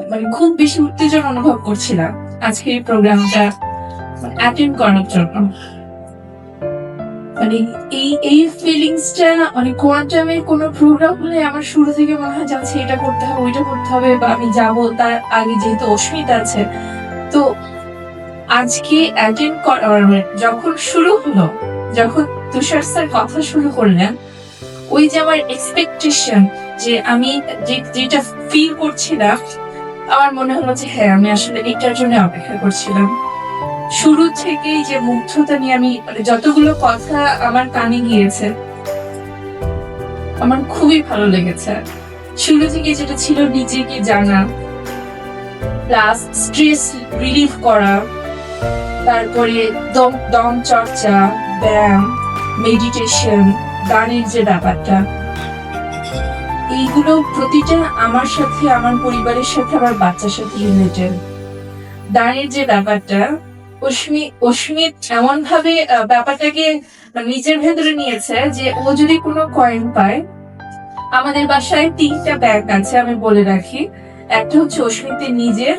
মানে খুব বেশি উত্তেজনা অনুভব করছিলাম আজকে এই প্রোগ্রামটা অ্যাটেন্ড করার জন্য। মানে এই ফিলিংসটা মানে কোয়ান্টামের কোনো প্রোগ্রাম হলে আমার শুরু থেকে মনে হয় যাচ্ছে এটা করতে হবে ওইটা করতে হবে, বা আমি যাব তার আগে যেহেতু অস্মিতা আছে। তো আজকে অ্যাটেন্ড করার যখন শুরু হলো, যখন তুষার স্যার কথা শুরু করলেন, ওই যে আমার এক্সপেকটেশন যে আমি যেটা ফিল করছিলাম, আমার মনে হলো যে হ্যাঁ আমি আসলে এটার জন্য অপেক্ষা করছিলাম। শুরু থেকেই যে মুগ্ধতা নিয়ে আমি মানে যতগুলো কথা আমার কানে গিয়েছে আমার খুবই ভালো লেগেছে। শুরু থেকে যেটা ছিল নিজেকে জানা, প্লাস স্ট্রেস রিলিফ করা, তারপরে দম চর্চা, ব্যায়াম, মেডিটেশন, গানের যে ব্যাপারটা, এইগুলো প্রতিটা আমার সাথে, আমার পরিবারের সাথে, আমার বাচ্চার সাথে রিলেটেড। গানের যে ব্যাপারটা, অস্মিত এমন ভাবে ব্যাপারটাকে নিজের ভেতরে নিয়েছে যে ও যদি কোনো কয়েন পায়, আমাদের বাসায় 3টা ব্যাংক আছে আমি বলে রাখি। একটা হচ্ছে অস্মিতের নিজের,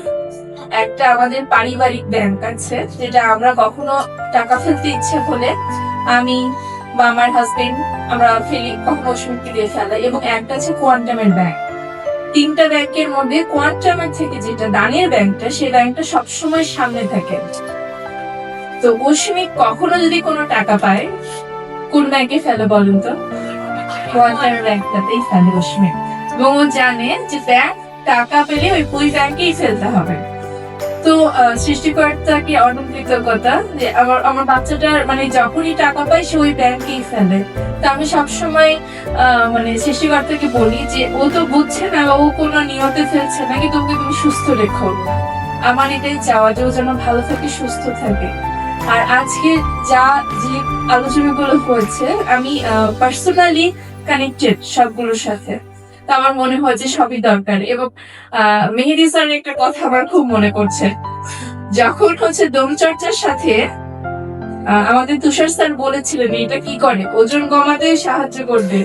একটা আমাদের পারিবারিক ব্যাংক আছে যেটা আমরা কখনো টাকা ফেলতে ইচ্ছে হলে আমি বা আমার হাজবেন্ড আমরা ফেলি, কখনো অস্মিতকে দিয়ে ফেলাই, এবং একটা আছে কোয়ান্টামের ব্যাংক। 3টা ব্যাংকের মধ্যে কোয়ান্টামের থেকে যেটা দানের ব্যাংকটা, সেই ব্যাংকটা সবসময় সামনে থাকে। তো অস্মিত কখনো যদি কোনো টাকা পায় কোন ব্যাংকে ফেলে বলেন তো? কোয়ান্টামের ব্যাংকটাতেই ফেলে অস্মিত। এবং ও জানে যে ব্যাংক টাকা পেলে ওই ব্যাংকেই ফেলতে হবে। তো সৃষ্টিকর্তাকে অনেক কৃতজ্ঞতা যে আমার বাচ্চাটার মানে যখনই টাকা পায় সে ওই ব্যাংকেই ফেলে। তো আমি সবসময় মানে সৃষ্টিকর্তাকে বলি যে ও তো বুঝছে না, ও কোনো নিয়তে ফেলছে না, কিন্তু ওকে তুমি সুস্থ রেখো। আমার এটাই চাওয়া যে ও যেন ভালো থাকে, সুস্থ থাকে। আর আজকে যে আলোচনাগুলো হয়েছে, আমি পার্সোনালি কানেক্টেড সবগুলোর সাথে। তো আমার মনে হয় যে সবই দরকার। এবং মেহেদি স্যারের একটা কথা আমার খুব মনে পড়ছে, যখন হচ্ছে দমচর্চার সাথে আমাদের তুষার স্যার বলেছিলেন এটা কি করে, ওজন কমাতে সাহায্য করবে,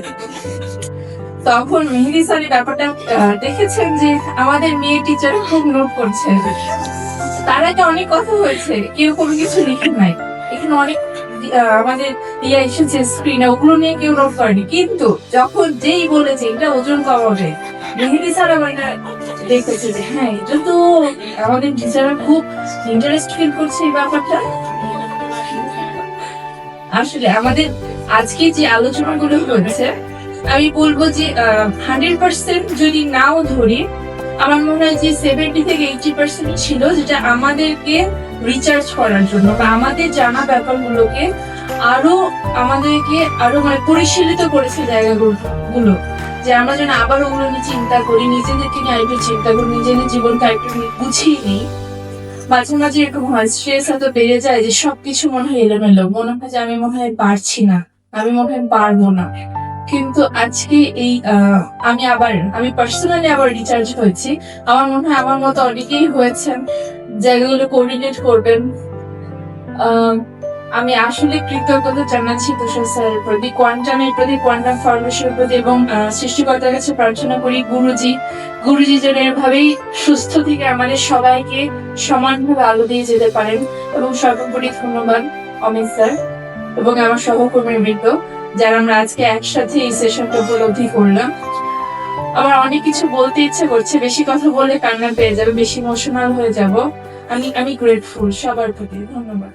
তখন মেহেদি স্যারের ব্যাপারটা দেখেছেন যে আমাদের মেয়ে টিচার খুব নোট করছে। তার আগে অনেক কথা হয়েছে, কেউ কোনো কিছু লিখে নাই, এখানে অনেক আমাদের ইয়ে এসেছে স্ক্রিনে, ওগুলো নিয়ে কেউ নোট করেনি, কিন্তু যখন যেই বলেছে এটা ওজন কমাবে, মেহেদি স্যার আমার দেখেছে যে হ্যাঁ এটা তো আমাদের টিচাররা খুব ইন্টারেস্ট ফিল করছে এই ব্যাপারটা। আসলে আমাদের আজকে যে আলোচনাগুলো হয়েছে, আমি বলবো যে 100% যদি নাও ধরি, আমার মনে হয় যে 70 থেকে 80% ছিল যেটা আমাদেরকে রিচার্জ করার জন্য বা আমাদের জানা ব্যাপারগুলোকে আমাদেরকে আরো মানে পরিশীলিত করেছে জায়গাগুলো, যে আমরা যেন আবার ওগুলো নিয়ে চিন্তা করি, নিজেদেরকে নিয়ে আরেকটু চিন্তা করি, নিজেদের জীবনকে আরেকটু গুছিয়ে নিই। মাঝে মাঝে এরকম হয়, স্ট্রেস এত বেড়ে যায় যে সবকিছু মনে হয় এলোমেলো, মনে হয় যে আমি মনে হয় পারছি না, আমি মনে হয় পারবো না। কিন্তু আজকে এই আমি পার্সোনালি আবার রিচার্জ হয়েছি। আমার মনে হয় আমার মতো অনেকেই হয়েছেন, জায়গাগুলো কোঅর্ডিনেট করবেন। আমি আসলে কৃতজ্ঞতা জানাচ্ছি তুষার স্যারের প্রতি, কোয়ান্টামের প্রতি, কোয়ান্টাম ফাউন্ডেশনের প্রতি, এবং সৃষ্টিকর্তার কাছে প্রার্থনা করি গুরুজি যেন এভাবেই সুস্থ থেকে আমাদের সবাইকে সমানভাবে আলো দিয়ে যেতে পারেন। এবং সর্বোপরি ধন্যবাদ অমিত স্যার এবং আমার সহকর্মী বৃন্দ, যারা আমরা আজকে একসাথে এই সেশনটা উপলব্ধি করলাম। আমার অনেক কিছু বলতে ইচ্ছে করছে, বেশি কথা বলে কান্না পেয়ে যাবে, বেশি ইমোশনাল হয়ে যাব। আমি গ্রেটফুল সবার প্রতি। ধন্যবাদ।